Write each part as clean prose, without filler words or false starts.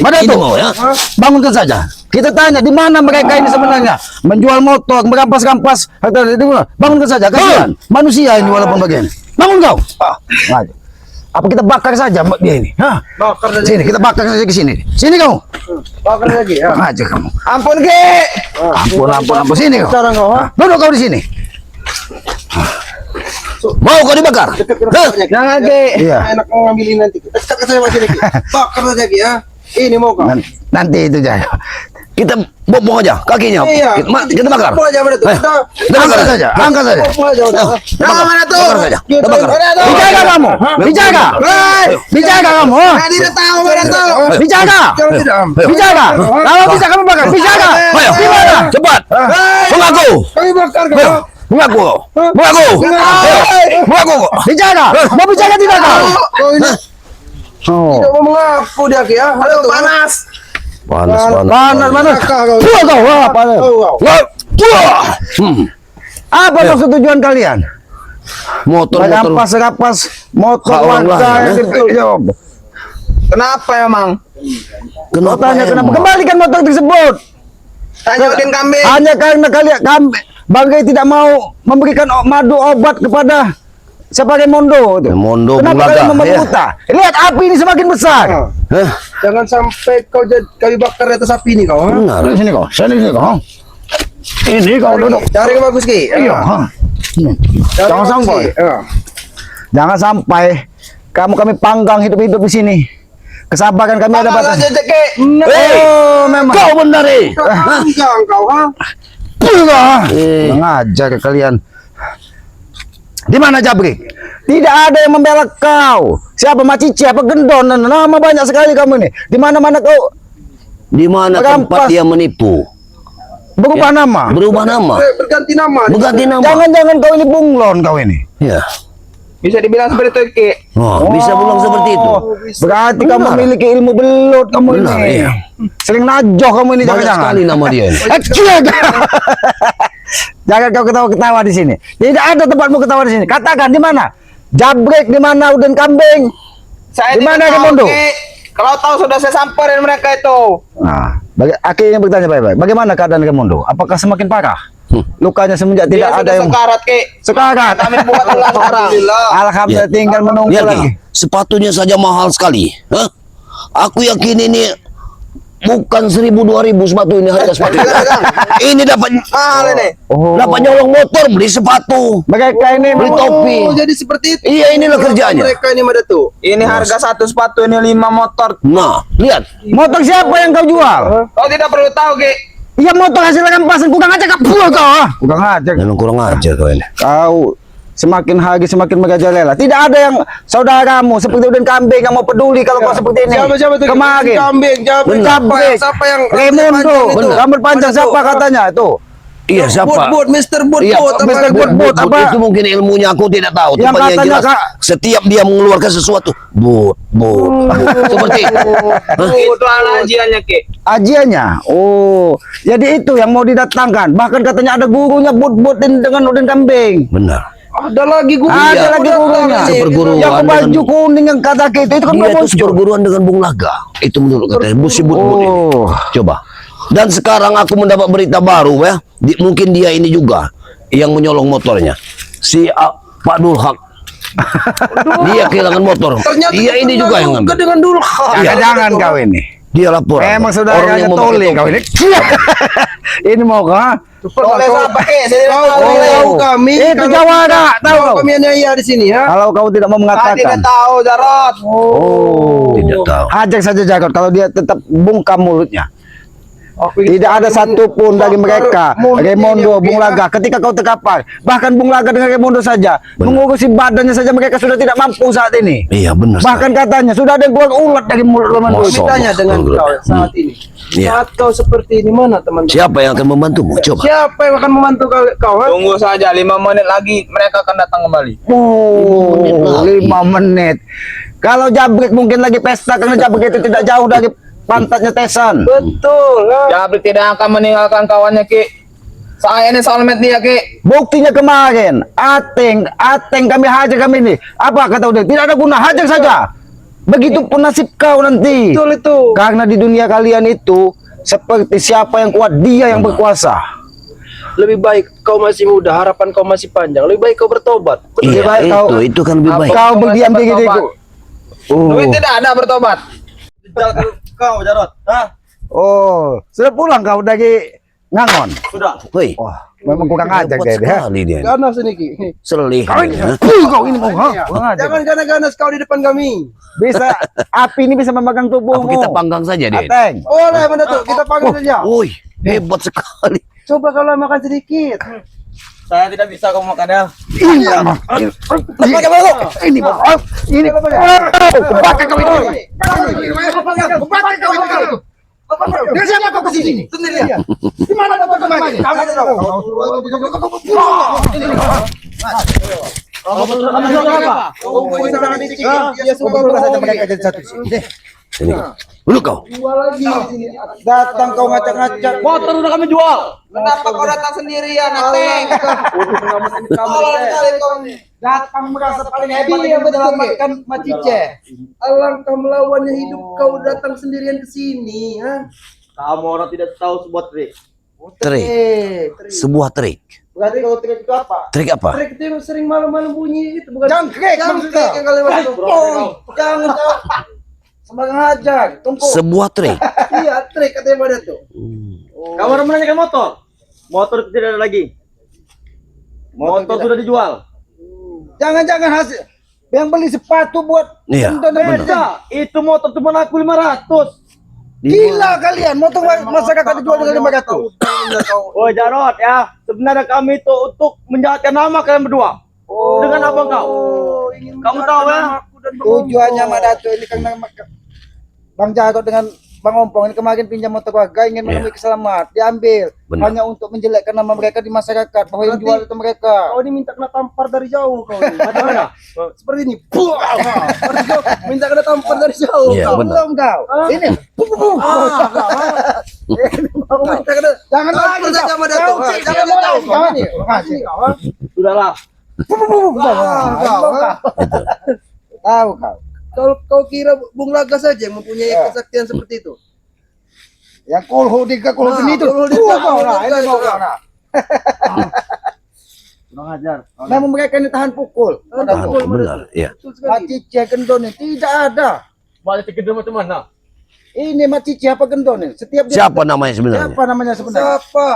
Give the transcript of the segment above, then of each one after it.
Mana itu? Ya? Bangunkan saja. Kita tanya di mana mereka ini sebenarnya menjual motor, merampas-rampas harta itu. Bangunkan saja. Kasihan manusia ini walaupun begini. Bangun kau. Apa kita bakar saja dia ini? Hah? Bakar saja. Sini kita bakar saja ke sini. Sini kamu. Bakar lagi ya. Aja kamu. Ampun Ki. Ampun. Sini kau. Cara kau, ha? Duduk kau di sini. Mau kau dibakar? Jangan Ki. Iya. Enak mau ngambilin nanti. Dekat ke saya masih Ki. Bakar saja Ki ya. Ini mau kau. Nanti itu aja. Kita bopong aja kakinya. Iya. Kita bakar. Bopong aja betul. Kita bakar saja. Angkat saja. Bopong aja udah. Nah, mana tuh? Bakar saja. Kita Bakar. mana tuh? Dijaga kamu. Dijaga. Dijaga kamu. Nah, tidak tahu mana tuh. Dijaga. Jangan tidak. Dijaga. Kalau bisa kamu bakar. Dijaga. Ayo, Di mana? cepat. Mengaku. Kami bakar Ayo, kau. mengaku. Mengaku. Ayo, mengaku. Dijaga. Mau bicara tidak kau? Kau ini Oh. tidak mau mengaku dia Ki ya. Halo panas. Panas. Panas. Kau. Kau. Wah, panas. Apa maksud tujuan kalian? Motor. Rampas motor Orang warga lain, yang gitu. Kenapa emang? Kau tanya kenapa? Kembalikan motor tersebut. Tanya Udin kambing. Hanya karena kalian Banggai tidak mau memberikan madu obat kepada sebagai Mondo. Mondo Kenapa kalian membuta? Lihat api ini semakin besar. Jangan sampai kau kau bakar atas api ini kau. Ha? Benar. Sini kau, sini kau. Ini kau duduk. Cari yang bagus Ki. Iya. Cari Jangan yang bagus, sampai. Ki. Ya. Jangan sampai kami panggang hidup-hidup di sini. Kesabaran kami ada Panas batas. aja Ki. Oh, memang. Kau benar Panggang kau ha. Mengajar kalian. Di mana Jabrik? Tidak ada yang membela kau. Siapa Macici? Apa Gendon? Nama banyak sekali kamu ini. Di mana-mana kau Di mana tempat dia menipu? berubah nama. Berubah nama. Berganti nama. Berganti nama. Jangan-jangan kau ini bunglon kau ini. Ya. Bisa dibilang seperti itu Ki. Oh, bisa bilang seperti itu. Berarti kamu memiliki ilmu belut kamu Benar, ini. iya. Sering najoh kamu ini Banyak jangan-jangan. sekali nama dia ini. Jangan kau ketawa-ketawa di sini. Tidak ada tempatmu ketawa di sini. Katakan di mana? Jabrik di mana? Udin kambing. Saya Di mana tidak tahu, Raimondo? Ki. Kalau tahu sudah saya samperin mereka itu. Nah, akhirnya bertanya baik-baik. Bagaimana keadaan Raimondo? Apakah semakin parah? Lukanya semenjak Dia tidak ada sudah yang sekarat Ki. sekarat. Kami buat ulang sekarang. Alhamdulillah tinggal menunggu Lihat, lagi. Ki, sepatunya saja mahal sekali. Hah? Aku yakin ini bukan 1.000-2.000 sepatu ini harga sepatu. Ini dapat Mahal ini. Oh, dapat nyolong motor, beli sepatu, mereka ini beli topi. Oh, jadi seperti itu. Iya, inilah kerjaannya. Mereka ini ada tuh. Ini harga satu sepatu ini 5 motor. Nah, lihat. motor siapa yang kau jual? Kau tidak perlu tahu Ki. Iya motor hasil rampasan. Kurang aja kau kau. Kurang aja. Memang kurang ajar kau ini. Kau semakin hari semakin merajalela. Tidak ada yang saudaramu seperti Udin kambing yang mau peduli kalau kau seperti ini. Siapa itu? Kemarin. Kambing, Jabrik. Siapa yang Raimondo. itu? Rambut panjang Mana siapa tuh? katanya itu? Iya, siapa? Bud, Mr. Bud, Iya, Bud, Mr. apa? Bud, apa? Itu mungkin ilmunya aku tidak tahu. Yang Tempatnya katanya, jelas. Kak. Setiap dia mengeluarkan sesuatu, but. Seperti itu. Itu ajiannya Ki. Ajiannya. Oh, jadi itu yang mau didatangkan. Bahkan katanya ada gurunya Bud dengan Udin kambing. Benar. Ada lagi guru. Ada lagi gurunya. Seperguruan Yang baju dengan- kuning yang kata kita itu kan Dia belum itu muncul. seperguruan dengan Bung Laga. Itu menurut katanya. But ini. Oh. Coba. Dan sekarang aku mendapat berita baru ya. Mungkin dia ini juga yang menyolong motornya. Si Pak Dulhak. Dia kehilangan motor. Ternyata Dia ini juga yang ngambil. dengan dulu. Jangan-jangan kau ini. Dia lapor. Memang Orang saudaranya yang memakai tole topi. kau ini. Ini mau kau? Oleh apa Ki? Saya tidak tahu kami. Itu Kalau Jawara, tahu kau? kami aniaya di sini ya. Kalau kau tidak mau Tidak mengatakan. tahu Jarot. Oh. Tidak tahu. Ajak saja Jagot kalau dia tetap bungkam mulutnya. Aku ingin Tidak ada satupun dari mereka, mulutnya Raimondo, dia, Bung Laga, ketika kau terkapar, bahkan Bung Laga dengan Raimondo saja, mengurusi badannya saja mereka sudah tidak mampu saat ini. Iya benar. Bahkan katanya sudah ada yang keluar ulat dari mulut Raimondo. Masa? Tanya dengan kau saat ini. Iya. Saat kau seperti ini mana teman-teman? Siapa yang akan membantumu? Coba. Siapa yang akan membantu kau? Tunggu saja 5 menit lagi mereka akan datang kembali. Oh, 5 menit. Kalau Jabrik mungkin lagi pesta karena Jabrik itu tidak jauh dari pantatnya Tesan. Betul. Jabrik tidak akan meninggalkan kawannya Ki. Saya ini soulmate dia Ki. Buktinya kemarin, Ateng kami hajar kami ini. Apa kata udah? Tidak ada guna, hajar saja. Begitu pun nasib kau nanti. Betul itu. Karena di dunia kalian itu seperti siapa yang kuat dia yang berkuasa. Lebih baik kau masih muda, harapan kau masih panjang. Lebih baik kau bertobat. Iya, Lebih baik itu kan lebih baik. Kau berdiam diri gitu. Duit tidak ada bertobat. Kau Jarot. Hah? Oh, sudah pulang kau dari Ngangon. Sudah. Woi, Wah, memang kurang ajar hebat dia. sekali dia. Ganas ini Ki. Selih. Kau ini, dia. kau ini mau, ha? Kurang ajar. Jangan ganas-ganas kau di depan kami. Bisa api ini bisa memegang tubuhmu. Apa kita panggang saja dia? Ateng. Boleh mana tuh? Kita panggil saja. Woi, hebat sekali. Coba kalau makan sedikit. Saya tidak bisa kau makan ya. Ini mah. Ini mah. Ini bakar kau ini. Bakar kau ini. Dia siapa kau kesini? Sendirian. Di mana dapat kemari? Kami tidak tahu. Sini. Dulu kau. Datang kau ngacak-ngacak. Motor udah kami jual. Kenapa kau datang sendirian, Ateng? Datang merasa paling hebat Iya, betul, menyelamatkan Macice. Alangkah melawannya hidup kau datang sendirian ke sini, ha? Kamu orang tidak tahu sebuah trik. Trik. Sebuah trik. Berarti kalau trik itu apa? Trik apa? Trik itu yang sering malam-malam bunyi itu bukan Jangkrik, jangkrik yang kalian maksud. Jangan kau sembarang hajar, tumpuk. Sebuah trik. Iya, trik katanya pada tuh. Kamu orang menanyakan motor? Motor itu tidak ada lagi. Motor sudah dijual. Jangan-jangan hasil yang beli sepatu buat Iya, tonton benar. beda. Itu motor cuma laku 500. Gila kalian, motor masyarakat dijual dengan 500. Oh Jarot ya, sebenarnya kami itu untuk menjahatkan nama kalian berdua. Dengan abang kau. Kamu tahu ya? Tujuannya Mak Dato ini karena Bang Jarot dengan Bang Ompong ini kemarin pinjam motor warga ingin menemui keselamat, diambil Benar. hanya untuk menjelekkan nama mereka di masyarakat bahwa yang Berarti- jual itu mereka. Kau ini minta kena tampar dari jauh kau ini. Bagaimana? Seperti ini. Buah. Minta kena tampar dari jauh. Iya, kau. benar. Belum kau. Ini. Kau minta kena Jangan lagi tampar saja sama Dato. Kau Ha, cik, Jangan jangan tahu. lagi. Jangan ini. Makasih. Sudahlah. Tahu kau. Kalau kau kira Bung Laga saja yang mempunyai kesaktian seperti itu. Yang kolho tiga kolho ini itu. Kolho Tuh tiga, kau lah. kolho Ini tiga. kau lah. Kurang ajar. Memang mereka ini tahan pukul. Benar, iya. Macice gendon ini tidak ada. Balik ke gedung macam mana? Ini Macice apa gendon ini? Setiap dia- Siapa namanya sebenarnya? Siapa namanya sebenarnya? Siapa?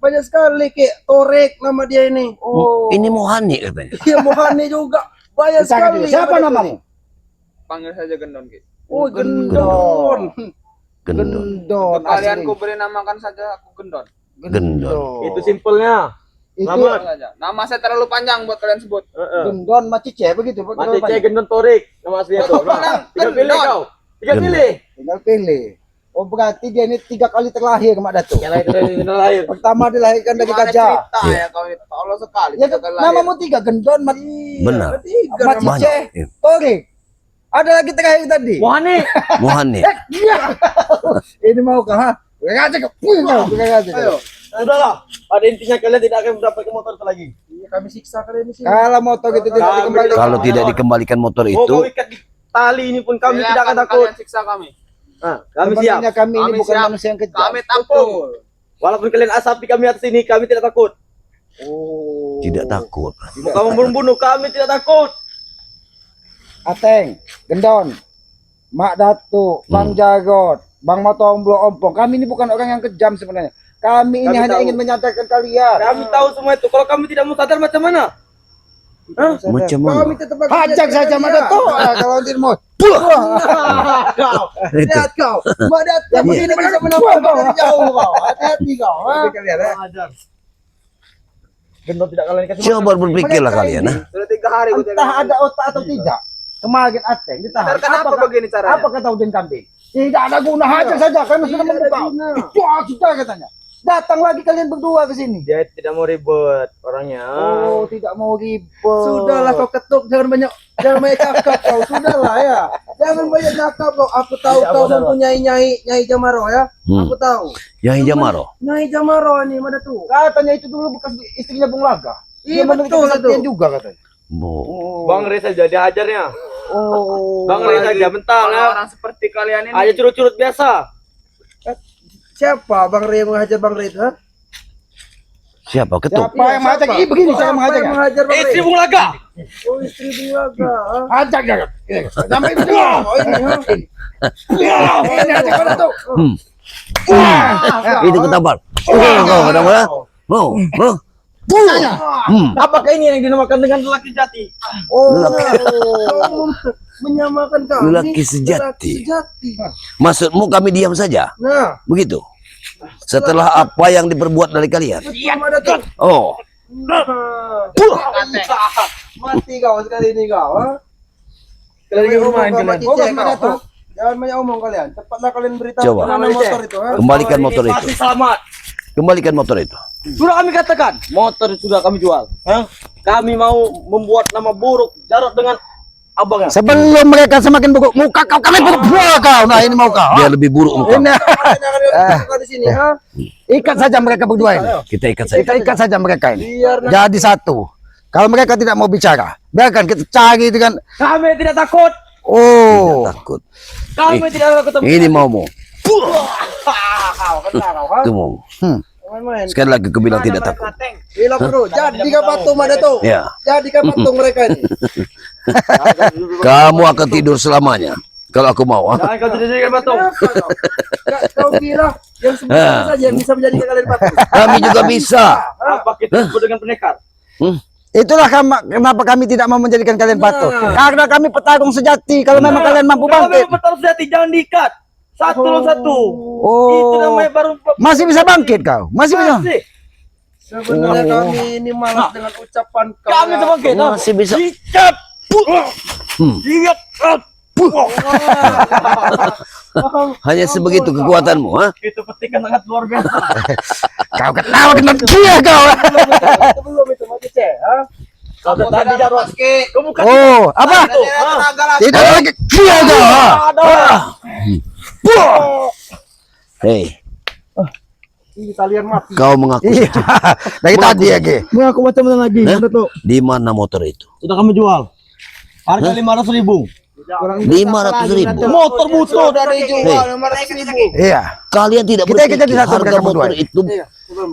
Banyak sekali kayak Torek nama dia ini. Oh. Ini Mohani katanya. Iya Mohani juga. Banyak Siapa sekali. Siapa nama dia namamu? tuh. Panggil saja Gendon, Ki. Oh Gendon. Gendon. Gendon. Kalian asli. ku beri namakan saja aku Gendon. Gendon. Itu simpelnya. Itu Selamat. Saja. Nama saya terlalu panjang buat kalian sebut. gendon Macice begitu. Mati cek Gendon Torek nama aslinya tuh. Nah, tinggal pilih Gendon. kau. Tinggal Gendon. pilih. Tinggal pilih. Oh berarti dia ini 3 kali terlahir Mak Dato. Yang lain dari lahir. Pertama dilahirkan dari Gimana gajah. cerita ya kau ini? Tolong sekali. Ya Gagal lahir. namamu 3 gendon Benar. Macice Banyak. Iya. Torik. Ada lagi terakhir tadi. Mohani. Mohani. Ini mau kah? Ha? Pegang aja kau. Pegang aja. Ayo. Sudahlah. Pada intinya kalian tidak akan mendapatkan motor itu lagi. Iya, kami siksa kalian di sini. Kalau motor itu tidak Kami dikembalikan. Kalau tidak dikembalikan motor Mau itu, kau ikat di tali ini pun kami tidak akan takut. Kalian siksa kami. Nah, kami siap. Sebenarnya kami ini Kami bukan siap. manusia yang kejam. Kami tampung. Walaupun kalian asapi kami atas ini, kami tidak takut. Oh. tidak takut. Mau kamu membunuh kami tidak takut. Ateng, Gendon, Mak Dato, Bang Jarot, Bang Motomblo Ompong. Kami ini bukan orang yang kejam sebenarnya. Kami ini Kami hanya tahu. ingin menyadarkan kalian. Kami tahu semua itu. Kalau kami tidak mau sadar macam mana? Hah? Macam Kami mana? tetap akan Hajar menjadi saja Mak kalian. Dato. Kalau tidak mau. Kau. Itu. Lihat kau. Mak Dato yang begini bisa menampak kau dari jauh kau. Hati-hati kau. ha? Kalian, ya. Ajar. Gendon tidak kalian kasih Coba berpikirlah kalian. Ha? Sudah 3 hari ku Entah ada otak atau tidak. Kemarin Ateng ditahan. Kenapa begini caranya? Apa kata Udin Kambing? Tidak ada guna, hajar saja karena sudah Tidak ada membuka. guna. Sudah katanya. Datang lagi kalian berdua ke sini. Dia tidak mau ribet orangnya. Oh, tidak mau ribet. Sudahlah kau ketuk, jangan banyak cakap kau. Sudahlah ya. Jangan banyak cakap kau. Aku tahu Tidak kau benar, mempunyai nyai Jamaro ya. Aku tahu. Yang Jamaro. Nyai Jamaro ini mana tuh? Katanya itu dulu bekas istrinya Bung Laga. Iya, Dia memiliki betul kesaktian itu. juga katanya. Bo. Bang Reza jadi hajarnya. Bang Rit aja bentar Kalau ya. orang seperti kalian ini. Aja curut-curut biasa. Siapa Bang Ray yang menghajar Bang Ray? Ha? Siapa ketuk? Siapa yang mengajak? Ini begini cara Siapa mengajak. yang menghajar Bang Ray? Istri Bung Laga. Oh, istri Bung Laga. ha? Ajak jangan. Sampai itu. Oh ini. Ini ajak pada tuh. Itu ketampar. Kau ketampar. Apakah ini yang dinamakan dengan lelaki jati? Oh, menyamakan kami. Lelaki sejati. Lelaki sejati. Maksudmu kami diam saja? Nah, Begitu? Setelah apa yang diperbuat dari kalian? belum ada tuh. Oh, Mati kau sekali ini kau. Ha? Kalian bermain Kau kalian. mati cek kau, ha? Jangan banyak omong kalian. Cepatlah kalian beritahu Coba. mana motor itu. Ha? kembalikan motor itu. Pasti selamat. Kembalikan motor itu. Sudah kami katakan, motor sudah kami jual. Hah? Kami mau membuat nama buruk Jarot dengan abangnya. Sebelum mereka semakin buruk muka kau, kami buruk pula kau. Nah ini mau kau. Dia lebih buruk muka. Ini Kau di sini, ha? ikat saja mereka berdua ini. Kita ikat saja. Kita ikat saja mereka ini. Biar Jadi satu. Kalau mereka tidak mau bicara, biarkan kita cari dengan. Kami tidak takut. Oh, Takut. Kami tidak takut. Ini maumu. kau kena kau, ha? Itu mau. Main-main. Sekali lagi aku bilang tidak takut. Bilang bro, jadi kau patung ada tuh. Ya. Jadi kau patung mereka ini. Kamu akan tidur selamanya. Kalau aku mau. Jangan kau tidak jadikan patung. Kau kira yang sebenarnya saja yang bisa menjadikan kalian patung. Kami juga bisa. Apa kita sebut dengan pendekar? itulah kenapa kami tidak mau menjadikan kalian patung. Karena kami petarung sejati. Kalau memang kalian mampu Kalau bangkit, memang betul sejati jangan diikat. Satu lawan satu. Itu namanya baru masih bisa bangkit kau. Masih bisa. Masih. Sebenarnya kami ini malas dengan ucapan kau. Kami ya. sebagai Masih bisa. Diikat. Diikat. Hanya sebegitu kekuatanmu, ha? Itu petikan sangat luar biasa. Kau ketawa kena dia kau. Itu belum itu mati cek, ha? Kau tadi Jarot. Kamu bukan Oh, apa? Tidak lagi dia kau. ha? Hei, Ini kalian mati. kau mengaku Iya. Dari tadi ya, Ki. Mengaku macam mana lagi? Hah? Mana tuh? di mana motor itu? Sudah kami jual. Harga 500.000. 500.000. Motor butuh dari jual 500.000. Iya. Kalian tidak Kita ikut jadi berpikir satu harga mereka motor berdua. itu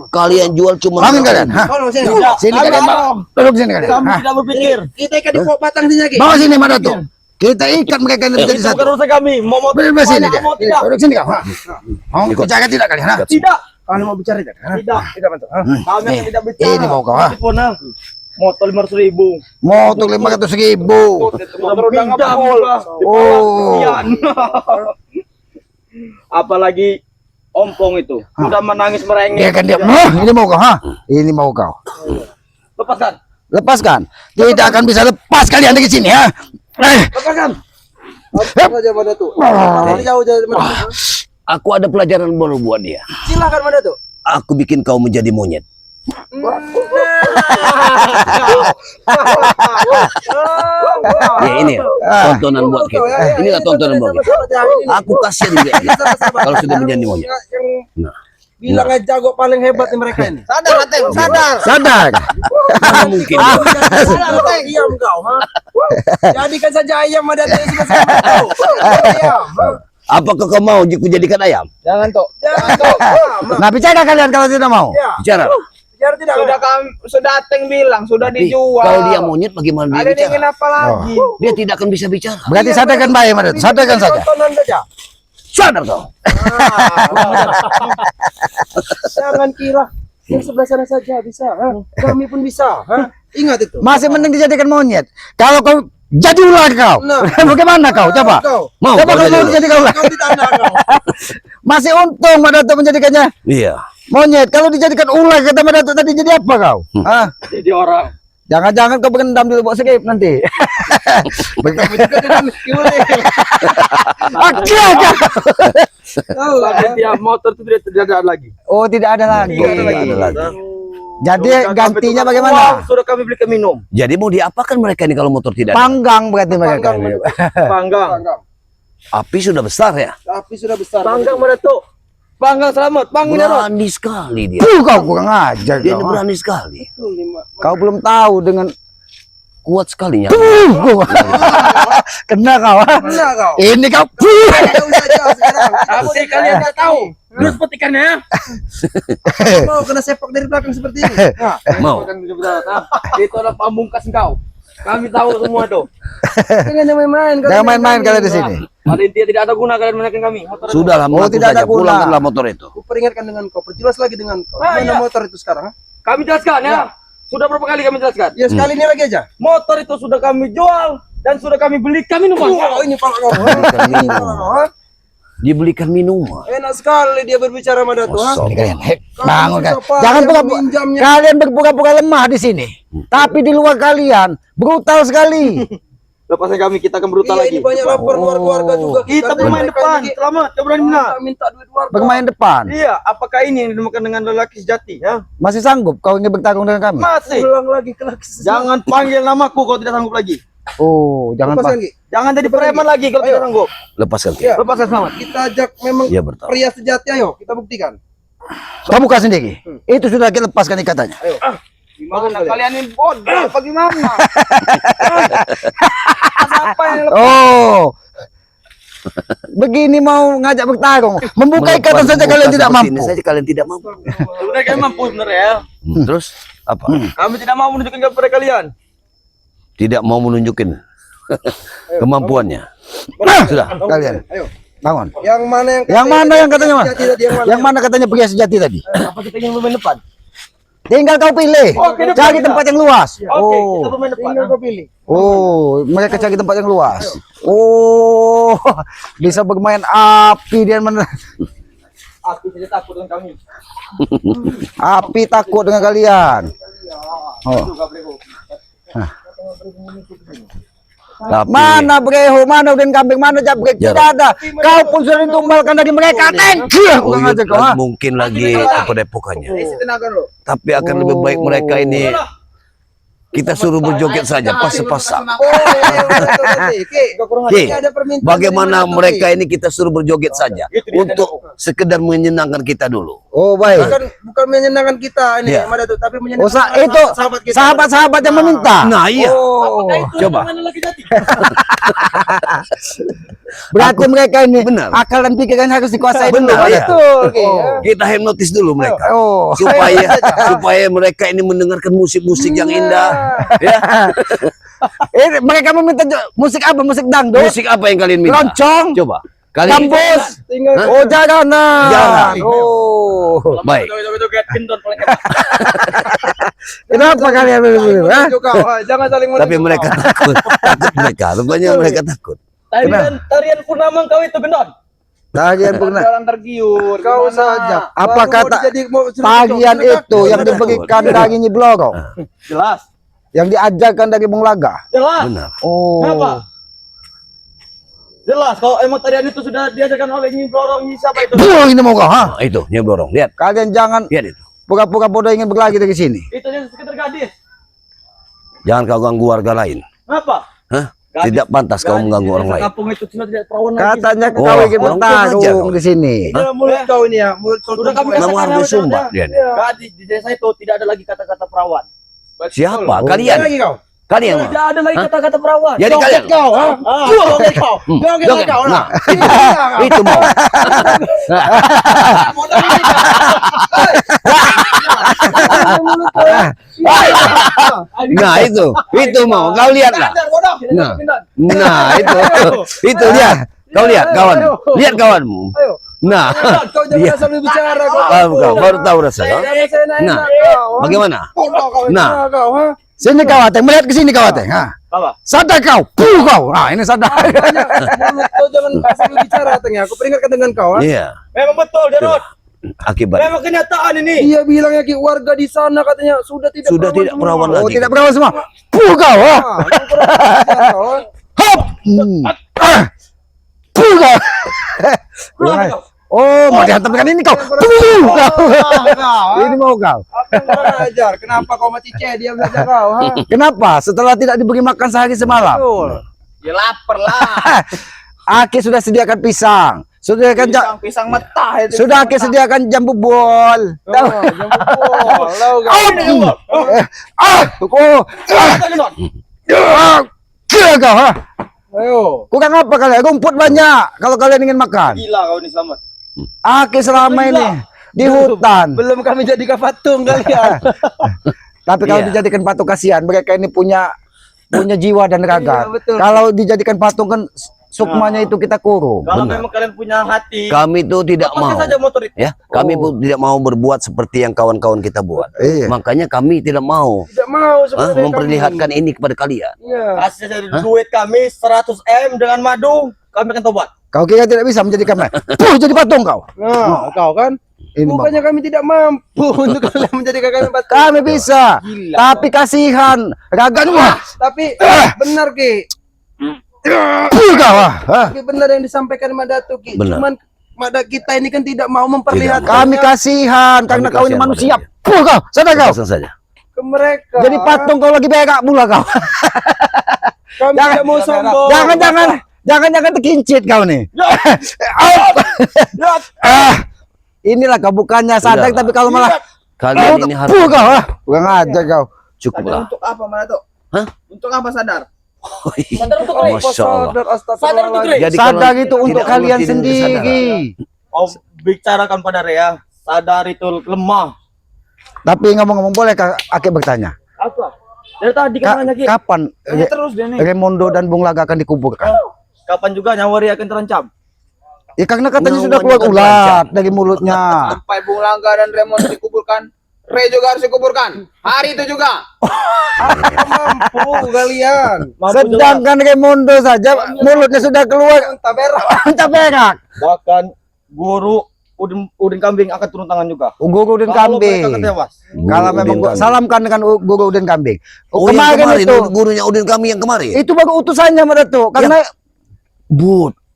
kalian jual cuma Bangun kalian. Ha? Kalau sini. Sini kalian bawa. Duduk sini kalian. Kami Ha? tidak berpikir. Kita ikan di pokok batang sini lagi. Bawa sini mana tuh? Kita ikat mereka ini menjadi Itu satu. bukan urusan kami. Mau motor Bebas sini banyak, dia. mau tidak. Duduk sini kau. Ha? Mau bicara tidak kalian? Ha? Tidak. Kalian mau bicara tidak? Ha? Tidak. Tidak betul. Ha? Kami akan tidak bicara. Ini mau kau. Ha? Telepon, ha? Motor 500.000. Motor 500.000. Motor udah ngapol. Oh. Apalagi ompong itu. Sudah menangis Dia merengek. kan dia. Ini mau kau. Ha? Ini mau kau. Lepaskan. Lepaskan. Tidak akan bisa lepas kalian dari sini. Ha? Lepaskan. Apa saja pada tuh? Jauh dari mana? Aku ada pelajaran baru buat dia. Silakan mana tuh? Aku bikin kau menjadi monyet. Ya ini ya, tontonan buat kita. Inilah tontonan buat kita. Aku kasihan juga dia kalau sudah menjadi monyet. Nah, Bilang aja jago paling hebat nih mereka ini. Sadar, Ateng, sadar. Sadar. mana mungkin. Sadar, Ateng. Diam kau, ha? Jadikan saja ayam ada Ateng sudah sama kau. Diam. Apakah kau mau jadikan ayam? Jangan tuh. Jangan kau. Nah, bicara kalian kalau tidak mau. Ya. Bicara. Biar tidak. Sudah sudah Ateng bilang sudah dijual. Kalau dia monyet bagaimana dia Ada ingin bicara? apa lagi? Dia tidak akan bisa bicara. Berarti sadarkan baik mana itu. Sadarkan saja. Tontonan saja. Sadar kau. Jangan kira yang sebelah sana saja bisa, ha? Kami pun bisa, ha? Ingat itu. Masih mending dijadikan monyet. Kalau kau jadi ular kau. Nah. Bagaimana kau? Coba. Kau. Mau Coba kau jadi kalau ular? dijadikan ular. Kau ditanda kau. Masih untung Mbak Dato menjadikannya Iya. monyet. Kalau dijadikan ular kata Mbak Dato tadi jadi apa kau? Hah? Jadi orang. Jangan-jangan kau berendam di lubuk skip nanti. Kami juga dengan gimana? Akhirnya kau. Tahu lah. Lagi dia motor itu tidak ada lagi. Oh, tidak ada lagi. Tidak ada lagi. Jadi Sudah kami gantinya tukar bagaimana? uang, sudah kami belikan minum. Jadi mau diapakan mereka ini kalau motor tidak ada? Panggang berarti mereka. Panggang. Api sudah besar ya. Api sudah besar. Panggang mana tuh? Panggang selamat. Panggang Jarot. Berani sekali dia. Kau kurang ajar Dia ini kau. berani sekali. Itu 5. Kau belum tahu dengan kuat sekali ya. Kena kau. Kena kau. Ini kau. Jauh saja sekarang. Tapi kalian nggak tahu. Terus petikannya ya. Mau kena sepak dari belakang seperti ini. Mau. Itu adalah pamungkas engkau. Kami tahu semua tuh. Jangan main-main. Jangan main-main kalian di sini. Valentia tidak ada guna kalian menaikkan kami. Motor itu. Sudahlah, mengaku tidak ada saja. guna. Pulangkanlah motor itu. Aku peringatkan dengan kau. Perjelas lagi dengan kau. Ah, Mana iya. motor itu sekarang? Kami jelaskan ya. Sudah berapa kali kami jelaskan? Ya sekali ini lagi aja. Motor itu sudah kami jual dan sudah kami belikan minuman. Oh, ini pala kau. Ini pala kau. ha? Dibelikan minuman. Enak sekali dia berbicara sama Dato. ha? Kosong. Kalian, bangun kan. Siapa Jangan yang pura meminjamnya? kalian berpura-pura lemah di sini. Tapi di luar kalian brutal sekali. Lepaskan kami, kita akan brutal Iya, lagi. ini banyak lapor warga juga. Kita Katanya bermain mereka depan. ini- Selamat, kita berani benar. Minta- minta duit warga. Bermain depan. Iya, apakah ini yang dinamakan dengan lelaki sejati? Ya? Masih sanggup kau ingin bertarung dengan kami? Masih. Ulang lagi ke laki sejati. Jangan panggil namaku kalau tidak sanggup lagi. Oh, jangan Lepas pak. lagi. Jangan jadi preman lagi kalau tidak sanggup. Lepaskan. Ya. Lepaskan selamat. Kita ajak memang Iya, bertahan. pria sejati. Ayo kita buktikan. Kamu buka sendiri. Itu sudah kita lepaskan ikatannya. Gimana kalian ini bodoh? Bagaimana? Siapa yang Oh. Begini mau ngajak bertarung. Membuka ikatan saja kalian tidak Seperti ini mampu. saja kalian tidak mampu. Sebenarnya kalian mampu sebenarnya ya. Terus apa? Kami tidak mau menunjukkan kepada kalian. Tidak mau menunjukin kemampuannya. Sudah. Kalian. Ayo. Bangun. Yang mana Yang mana yang katanya pria Mas? sejati tadi, yang mana? Yang mana katanya pria sejati tadi? Apa kita ingin bermain depan? Tinggal kau pilih. Oke, depan Cari kita. tempat yang luas. Oke, kita Oh. bermain depan. Tinggal kau pilih. Oh, mereka cari tempat yang luas. Oh, bisa bermain api dia mana? Aku tidak takut dengan kami. Api takut dengan kalian. Oh. Tapi Mana Breho, mana Udin Kambing, mana Jabrek? Tidak ada. Kau pun sudah ditumbalkan dari mereka. Thank you. Aku Uyut ngajak kau. ha? mungkin lagi kepodepokannya. Isi tenaga lo. Tapi akan lebih baik mereka ini kita suruh berjoget saja pas-pasan. Oh, iya, betul. Ki, Ini ada permintaan bagaimana dari mana, mereka Ki? ini kita suruh berjoget saja untuk sekedar menyenangkan kita dulu. Oh, baik. Bukan menyenangkan kita ini, Iya. Mada tuh, tapi Oh, menyenangkan itu sahabat kita. sahabat-sahabat yang meminta. Nah, iya. Oh, Coba. berarti mereka ini Benar. akal dan pikiran harus dikuasai dulu. Benar, iya. Betul. Ki. Kita hipnotis dulu mereka. Oh, Supaya mereka ini mendengarkan musik-musik yang indah. Ya. mereka meminta musik apa? Musik dangdut? Musik apa yang kalian minta? Keroncong? Coba. Kalian Kampus? Tinggal Oh, jaranan. Jaran. Oh. baik. Kenapa kalian begitu? Ha? Jangan saling Tapi mereka takut. Takut mereka. Rupanya mereka takut. Tarian purnama kau itu gendon. Bagian pernah. Jalan tergiur. Kau Gimana? saja. Apa Baru kata mau jadi- mau- bagian sudah- itu yang sudah- diberikan dari Nyi Blorong, Jelas. yang diajarkan dari Bung Laga? Jelas. Benar. Oh. Kenapa? Jelas kalau emang tarian itu sudah diajarkan oleh Nyi Blorong, Nyi siapa itu? Buh, ini mau kau, ha? Nah, itu nyeblorong. Lihat. Kalian jangan Lihat itu. pura-pura bodoh ingin berlari dari sini. Itu dia sekitar gadis. Jangan kau ganggu warga lain. Kenapa? Hah? Gadis. Tidak pantas kau Gadis mengganggu di orang desa lain. Kampung itu sudah tidak perawan lagi. Katanya Oh, kau ingin orang kurang ajar bertarung kau. di sini. Ini mulut kau ini ya, mulut kau Sudah kami Kamu katakan harus sama disumbat dia. dia. Gadis di desa itu tidak ada lagi kata-kata perawan. Siapa? Oh. Kalian. lagi kau. Kalian. Tidak ada lagi kata-kata perawan. Jadi kalian. Kau, ha? Joget kau. Joget Joget. kau. Nah, Nah, itu mau. Nah, itu mau. Kau lihatlah. Nah, nah itu lihat. Kau lihat kawan. Lihat kawanmu. Nah, Kau dia. jangan sambil bicara kau. Kau baru tahu rasanya. Nah, bagaimana? Nah. Kau, ha? Sini kau Ateng, melihat ke sini kau Ateng. Ha? Apa? Sadar kau, puh kau. Nah, ini sadar. Mulut kau jangan sambil bicara tengah. Aku peringatkan dengan kau, ha? Iya. Memang betul, Jarod. Akibat Memang kenyataan ini. Dia bilang ya Ki, warga di sana katanya sudah tidak sudah tidak semua. perawan Oh, lagi. tidak perawan semua. Puh kau, ha? Ah, yang kurang ajar kau, ha? Hop. Puh kau. Oh, mau dihantamkan ini kau. Puh kau. Ini mau kau. Apa yang kurang ajar? Kenapa kau mati diam saja kau, ha? Kenapa? Setelah tidak diberi makan sehari semalam. Betul. Ya lapar lah. Aki sudah sediakan pisang. Sudah Pisang mentah itu. sudah Aki sediakan jambu bol. Tahu? Oh, jangan pukul. Lau kau. Oh, Gila kau, ha? Ayo. Kurang apa kalian? Rumput banyak kalau kalian ingin makan. Gila kau ni Selamat. Aki selama ini di hutan. Belum kami jadikan patung kalian. Tapi kalau Iya. dijadikan patung kasihan, mereka ini punya jiwa dan raga. Iya, betul. Kalau dijadikan patung kan sukmanya itu kita kurung. Kalau Benar. memang kalian punya hati, Kami tuh tidak pakai mau. saja motor itu. Ya, kami pun tidak mau berbuat seperti yang kawan-kawan kita buat. Iya. Makanya kami tidak mau Tidak mau sebenarnya memperlihatkan ini kepada kalian. Iya. Kasih saja duit kami 100 M dengan madu, kami akan tobat. Kau kira tidak bisa menjadikan mereka? Jadi patung kau. Nah, kau kan? Ini Bang. Bukannya kami tidak mampu untuk kalian menjadikan kami patung. Kami bisa, Gila. tapi kasihan raganya. Tapi benar Ki. Kau Ki, benar yang disampaikan Mak Datuk Ki. Benar. Cuman kita ini kan tidak mau memperlihatkan Kami kasihan karena kau ini kasihan manusia. pada Kau, sadar kau. Langsung saja. ke mereka. Jadi patung kau lagi berak pula kau. Kami tidak mau sombong. Jangan terkincit kau nih. Inilah kau bukannya sadar Udah, tapi kalau malah Kalian ini harus kau kurang ajar kau. cukuplah. Untuk apa mana tuh? Hah? Untuk apa sadar? Sadar untuk kalian. Masya Allah. Sadar, Sadar untuk kalian. Jadi Sadar kalau itu untuk tidak kalian mengerti sendiri. Oh, bicarakan pada Rea. Sadar itu lemah. Tapi ngomong-ngomong boleh Aki bertanya? Apa? Dari tadi kan nanya Ki. Kapan Terus dia nih. Raimondo dan Bung Laga akan dikuburkan? Kapan juga nyawa Rea akan terancam? Ya karena katanya Nyawanya sudah keluar kan ulat dari mulutnya. Sampai Bung Langga dan Raymond dikuburkan, Ray juga harus dikuburkan. Hari itu juga. mampu kalian. Sedangkan Raimondo saja mulutnya sudah keluar entah berak. Bahkan guru Udin Kambing akan turun tangan juga. Guru Udin Kalau Kambing. mereka tewas. Kalau memang Udin Kambing. salamkan dengan Guru Udin Kambing. Oh, yang Kemarin kemarin itu gurunya Udin kami yang kemarin. itu baru utusannya Mbak Datuk. Karena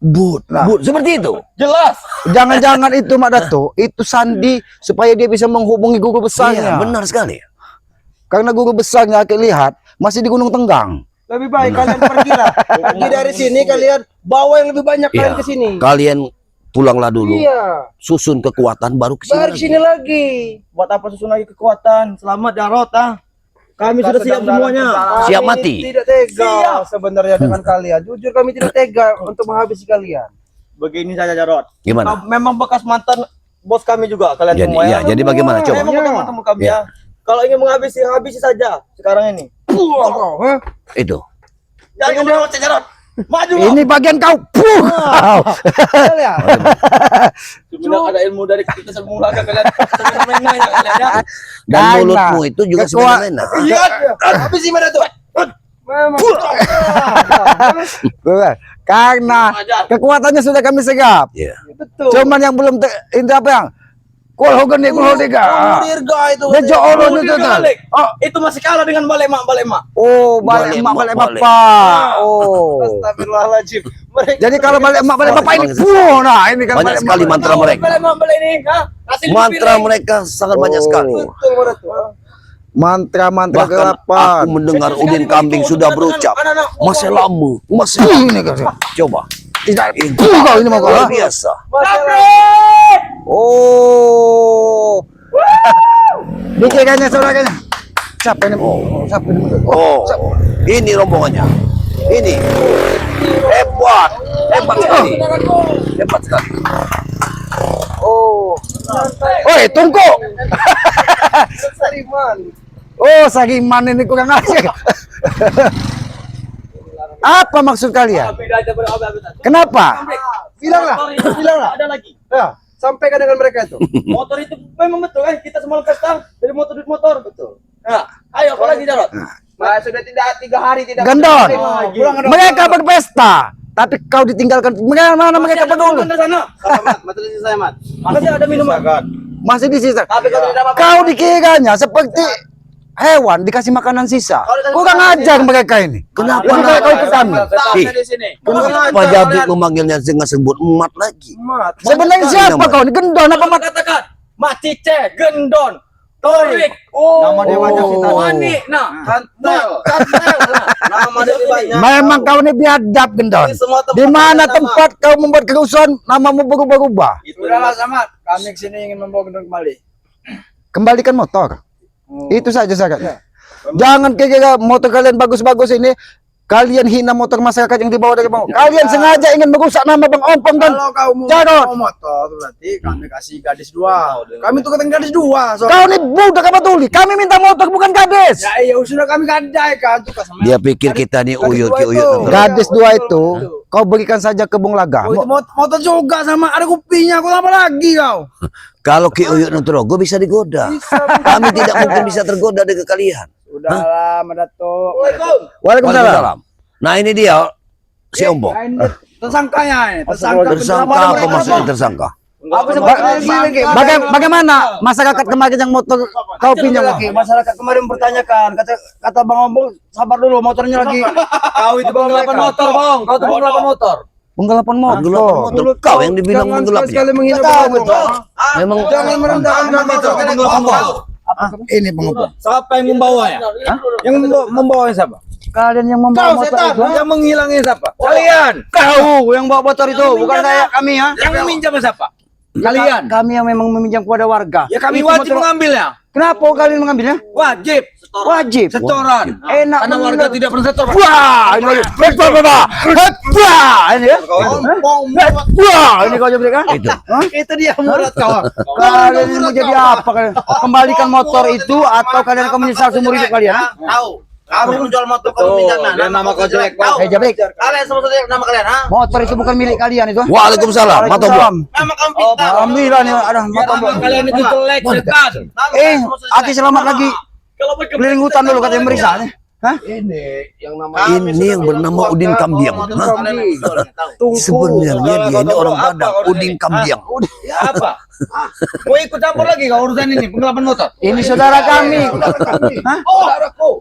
But, seperti itu. Jelas. jangan-jangan itu Mbak Datuk itu sandi supaya dia bisa menghubungi guru Iya, besarnya. benar sekali. Karena guru besarnya Aki lihat masih di Gunung Tenggang. Lebih baik kalian pergilah. Pergi dari sini kalian bawa yang lebih banyak kalian Iya. ke sini. Kalian pulanglah dulu. Iya. Susun kekuatan baru ke Baru sini. sini lagi. Buat apa susun lagi kekuatan? Selamat Jarot ah. Kami sudah siap semuanya. Siap Kami mati. Tidak tega Siap. sebenarnya dengan kalian. Jujur kami tidak tega untuk menghabisi kalian. Begini saja Jarot. Gimana? Memang bekas mantan bos kami juga kalian Jadi, semua ya, jadi bagaimana? Coba. Memang bekas mantan bos kami Ya. ya. Kalau ingin menghabisi, habisi saja sekarang ini. Hah? Itu. Jangan kamu Jarot. Maju. Ini bagian kau. Kalian. Sebenarnya ada ilmu dari kita semula kalian. Semena-mena ya kalian ya. Dan Karena mulutmu itu juga semena-mena. Iya. Habisi mana tuh? Memang. Karena kekuatannya sudah kami segap. Iya. Betul. Cuman yang belum ini apa yang? Kul hogan nih, kul hoga. Dirga itu. Dejo orang itu kan. Oh, itu masih kalah dengan Balemak. Oh, balik emak, balik bapak. Oh. Astagfirullahaladzim. Mereka Jadi kalau balik emak, balik bapak ini, nah ini kan Banyak balik sekali emak. mantra mereka. Balemak ini, ha? Kasih Mantra mereka sangat banyak sekali. betul mana tuh. Mantra-mantra Bahkan gelapan. aku mendengar Udin Kambing sudah berucap. Masih lama, masih Ini kan. coba. Tidak. Kau ini mau kau. Luar biasa. Oh. Dikiranya saudaranya. Siapa ini? Siapa ini? Oh, ini rombongannya. Ini hebat, hebat sekali, hebat sekali. Oh. Oi, tunggu. Sariman. Oh, Sagiman ini kurang asik. Apa maksud kalian? Kenapa? Bilanglah. Ada lagi. Ya, sampaikan dengan mereka itu. Motor itu memang betul kan? Kita semua pesta dari motor duit motor. Betul. Nah, ayo apa lagi Jarot? Nah, sudah tidak 3 hari tidak. Gendon. Pulang ke Mereka berpesta, tapi kau ditinggalkan. Mana mereka peduli? Dari sana. Masih ada minuman. Masih di sisa. Tapi kalau tidak apa-apa. Kau dikiranya seperti hewan dikasih makanan sisa. Kurang ajar mereka ini. Kenapa Lebih baik kau ikut kami. Ih, di sini. kenapa Jabrik memanggilnya dengan sebut emat lagi? Sebenarnya siapa kau? Ini gendon apa mat? Katakan, Mak Cice, Gendon, Torik, Nama dia banyak kita. Wani, nah, Kantel. Nama dia banyak. Memang kau ini biadab gendon. Di mana tempat kau membuat kerusuhan, namamu berubah-ubah. Sudahlah Samad, kami kesini ingin membawa gendong kembali. Kembalikan motor. Itu saja syaratnya. Jangan kayak motor kalian bagus-bagus ini. Kalian hina motor masyarakat yang dibawa dari bawah. Kalian sengaja ingin merusak nama Bang Ompong dan Kalau kau mau Jarot. mau motor berarti kami kasih gadis dua. Kami tukerin gadis dua. So. Kau ini budak apa tuli? Kami minta motor bukan gadis. Ya iya sudah kami gadai kan tukar sama. Dia pikir kita nih uyut dua ki uyut. itu. Gadis dua itu kau berikan saja ke Bung Laga. Oh, itu motor juga sama ada kupinya. Kau apa lagi kau? Kalau ki uyut Nutrogo bisa digoda. Kami tidak mungkin bisa tergoda dengan kalian. Udahlah, Madato. Waalaikumsalam. Nah ini dia si Ombong. Tersangkanya ini. Tersangka. Tersangka apa maksudnya tersangka? Bagaimana masyarakat kemarin yang motor kau pinjam? lagi masyarakat kemarin bertanyakan kata Bang Ombong sabar dulu motornya lagi kau itu penggelapan motor Bang kau itu penggelapan motor Penggelapan motor. Motor kau yang dibilang menggelap. Sekali menghina tahu Bang. Memang Jangan merendahkan motor. Ini pengubah. siapa yang membawanya Yang membawanya siapa? Kalian yang membawa Kau motor setan. itu. Yang menghilangnya siapa? kalian Kau yang bawa motor itu, bukan saya kami ya. Yang meminjam siapa? kalian Kami yang memang meminjam kepada warga. Ya kami Itu wajib motor- mengambilnya. Kenapa kalian mengambilnya? Wajib. Wajib. Setoran. Enak Karena warga tidak pernah setor. Wah, ini lagi. Wah, ini ya. Wah, ini kau jadi kan? itu. Itu dia murat kawan. Kalian ini mau jadi apa kalian? Kembalikan motor itu atau kalian akan menyesal seumur hidup kalian? ha? Tahu. Kamu jual motor kamu minjam dia nama kau jelek Bang Eh, Jabrik, Kalian sama saja nama kalian, ha? motor itu bukan milik kalian itu. Waalaikumsalam. Mata gua. Nama kamu pintar. Alhamdulillah nih ada motor. kalian itu jelek setan Hati selamat lagi. Keliling hutan dulu katanya merisa nih. Hah? Ini yang bernama Udin Kambiang. Hah? Sebenarnya dia ini orang Padang. Udin Kambiang. Ya apa? Mau ikut campur lagi kau urusan ini penggelapan motor? Ini saudara kami. Saudaraku.